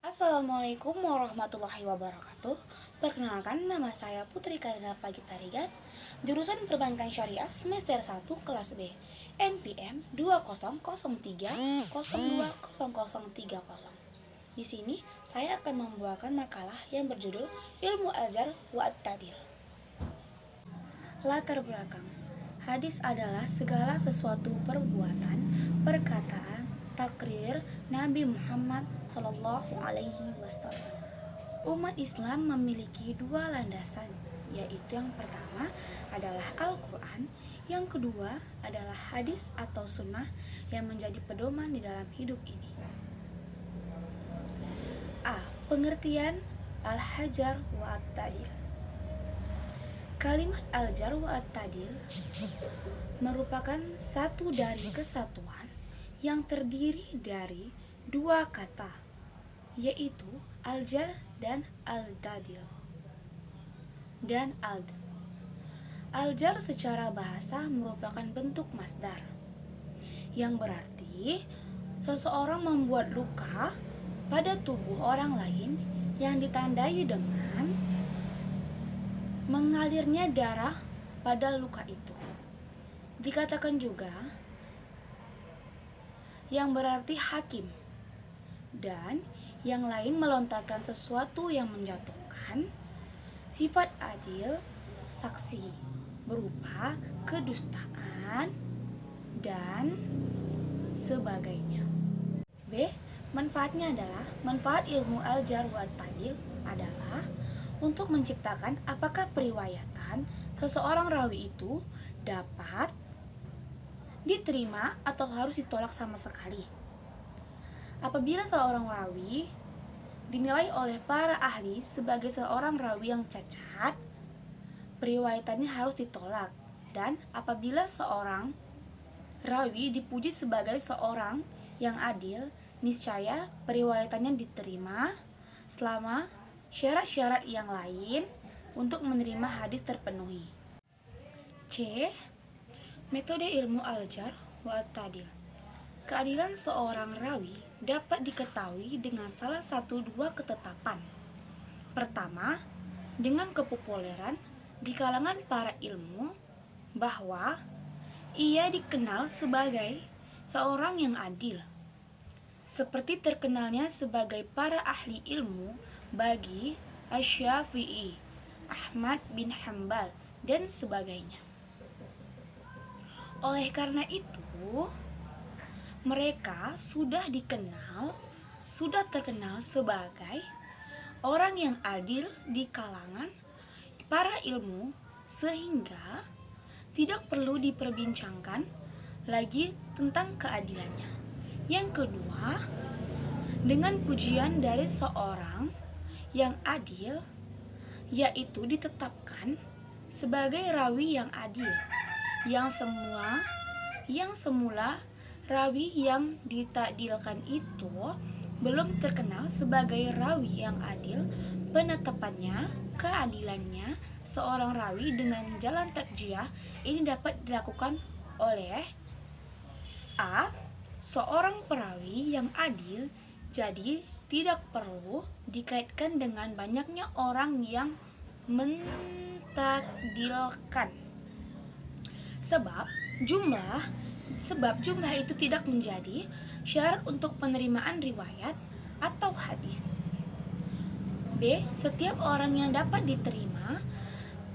Assalamualaikum warahmatullahi wabarakatuh. Perkenalkan, nama saya Putri Karina Pagitarigan, jurusan Perbankan Syariah semester 1 kelas B, NPM 2003020030. Di sini saya akan membawakan makalah yang berjudul Ilmu Al-Jar wa At-Ta'dil. Latar belakang. Hadis adalah segala sesuatu perbuatan, perkataan, takrir Nabi Muhammad SAW. Umat Islam memiliki dua landasan, yaitu yang pertama adalah Al-Quran, yang kedua adalah hadis atau sunnah yang menjadi pedoman di dalam hidup ini. A. Pengertian Al-Hajar wa At-Ta'dil. Kalimat Al-Jar wa At-Ta'dil merupakan satu dari kesatuan yang terdiri dari dua kata, yaitu Al-Jar dan Al-Ta'dil. Al-Jar secara bahasa merupakan bentuk masdar, yang berarti seseorang membuat luka pada tubuh orang lain yang ditandai dengan mengalirnya darah pada luka itu. Dikatakan juga yang berarti hakim, dan yang lain melontarkan sesuatu yang menjatuhkan sifat adil saksi berupa kedustaan dan sebagainya. B. Manfaatnya adalah manfaat ilmu Al-Jar wa At-Ta'dil adalah untuk menciptakan apakah periwayatan seseorang rawi itu dapat diterima atau harus ditolak sama sekali. Apabila seorang rawi dinilai oleh para ahli sebagai seorang rawi yang cacat, periwayatannya harus ditolak. Dan apabila seorang rawi dipuji sebagai seorang yang adil, niscaya periwayatannya diterima selama syarat-syarat yang lain untuk menerima hadis terpenuhi. C. Metode ilmu Al-Jar wa At-Ta'dil. Keadilan seorang rawi dapat diketahui dengan salah satu dua ketetapan. Pertama, dengan kepopuleran di kalangan para ilmu bahwa ia dikenal sebagai seorang yang adil, seperti terkenalnya sebagai para ahli ilmu bagi Asy-Syafi'i, Ahmad bin Hambal, dan sebagainya. Oleh karena itu, mereka sudah terkenal sebagai orang yang adil di kalangan para ilmu, sehingga tidak perlu diperbincangkan lagi tentang keadilannya. Yang kedua, dengan pujian dari seorang yang adil, yaitu ditetapkan sebagai rawi yang adil, yang semula rawi yang ditakdilkan itu belum terkenal sebagai rawi yang adil. Penetapannya, keadilannya seorang rawi dengan jalan takjiah ini dapat dilakukan oleh A. Seorang perawi yang adil, jadi tidak perlu dikaitkan dengan banyaknya orang yang mentakdilkan. Sebab jumlah itu tidak menjadi syarat untuk penerimaan riwayat atau hadis. B. Setiap orang yang dapat diterima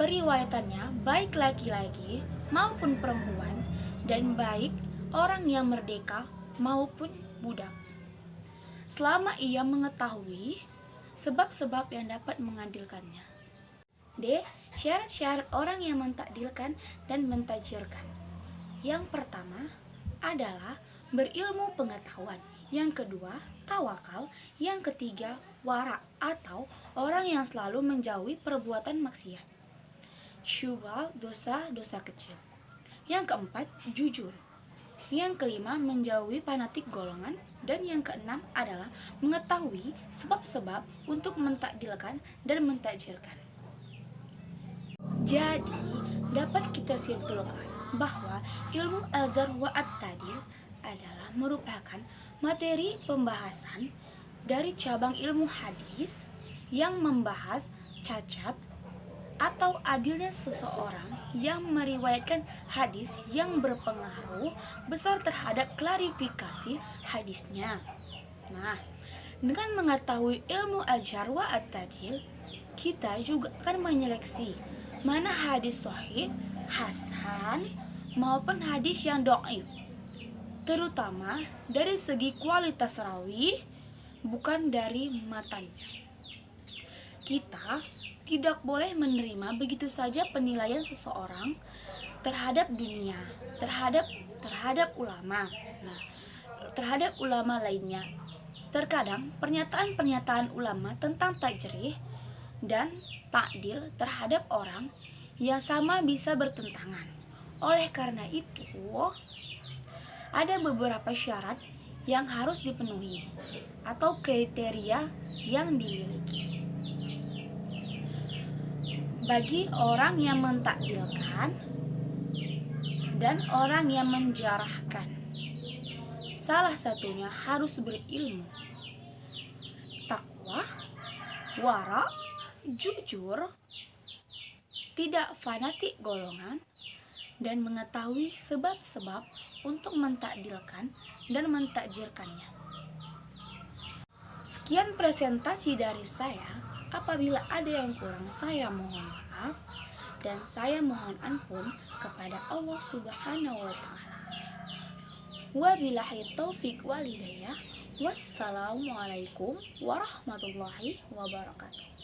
periwayatannya, baik laki-laki maupun perempuan, dan baik orang yang merdeka maupun budak, selama ia mengetahui sebab-sebab yang dapat mengadilkannya. D. Syarat-syarat orang yang mentakdilkan dan mentajirkan. Yang pertama adalah berilmu pengetahuan, yang kedua tawakal, yang ketiga wara atau orang yang selalu menjauhi perbuatan maksiat, syubhat, dosa-dosa kecil. Yang keempat jujur, yang kelima menjauhi fanatik golongan, dan yang keenam adalah mengetahui sebab-sebab untuk mentakdilkan dan mentajirkan. Jadi, dapat kita simpulkan bahwa ilmu Al-Jar wa At-Ta'dil adalah merupakan materi pembahasan dari cabang ilmu hadis yang membahas cacat atau adilnya seseorang yang meriwayatkan hadis yang berpengaruh besar terhadap klarifikasi hadisnya. Nah, dengan mengetahui ilmu al-jarh wa at-ta'dil, kita juga akan menyeleksi mana hadis sahih, hasan, maupun hadis yang dhaif, terutama dari segi kualitas rawi, bukan dari matanya. Kita tidak boleh menerima begitu saja penilaian seseorang terhadap dunia, terhadap ulama. Nah, terhadap ulama lainnya. Terkadang pernyataan-pernyataan ulama tentang tajrih dan takdil terhadap orang yang sama bisa bertentangan. Oleh karena itu, ada beberapa syarat yang harus dipenuhi atau kriteria yang dimiliki bagi orang yang mentakdilkan dan orang yang menjarahkan. Salah satunya harus berilmu, takwa, wara, jujur, tidak fanatik golongan, dan mengetahui sebab-sebab untuk mentakdilkan dan mentakjirkannya. Sekian presentasi dari saya. Apabila ada yang kurang, saya mohon maaf dan saya mohon ampun kepada Allah Subhanahu wa taala. Wabillahi taufik wal hidayah. Wassalamualaikum warahmatullahi wabarakatuh.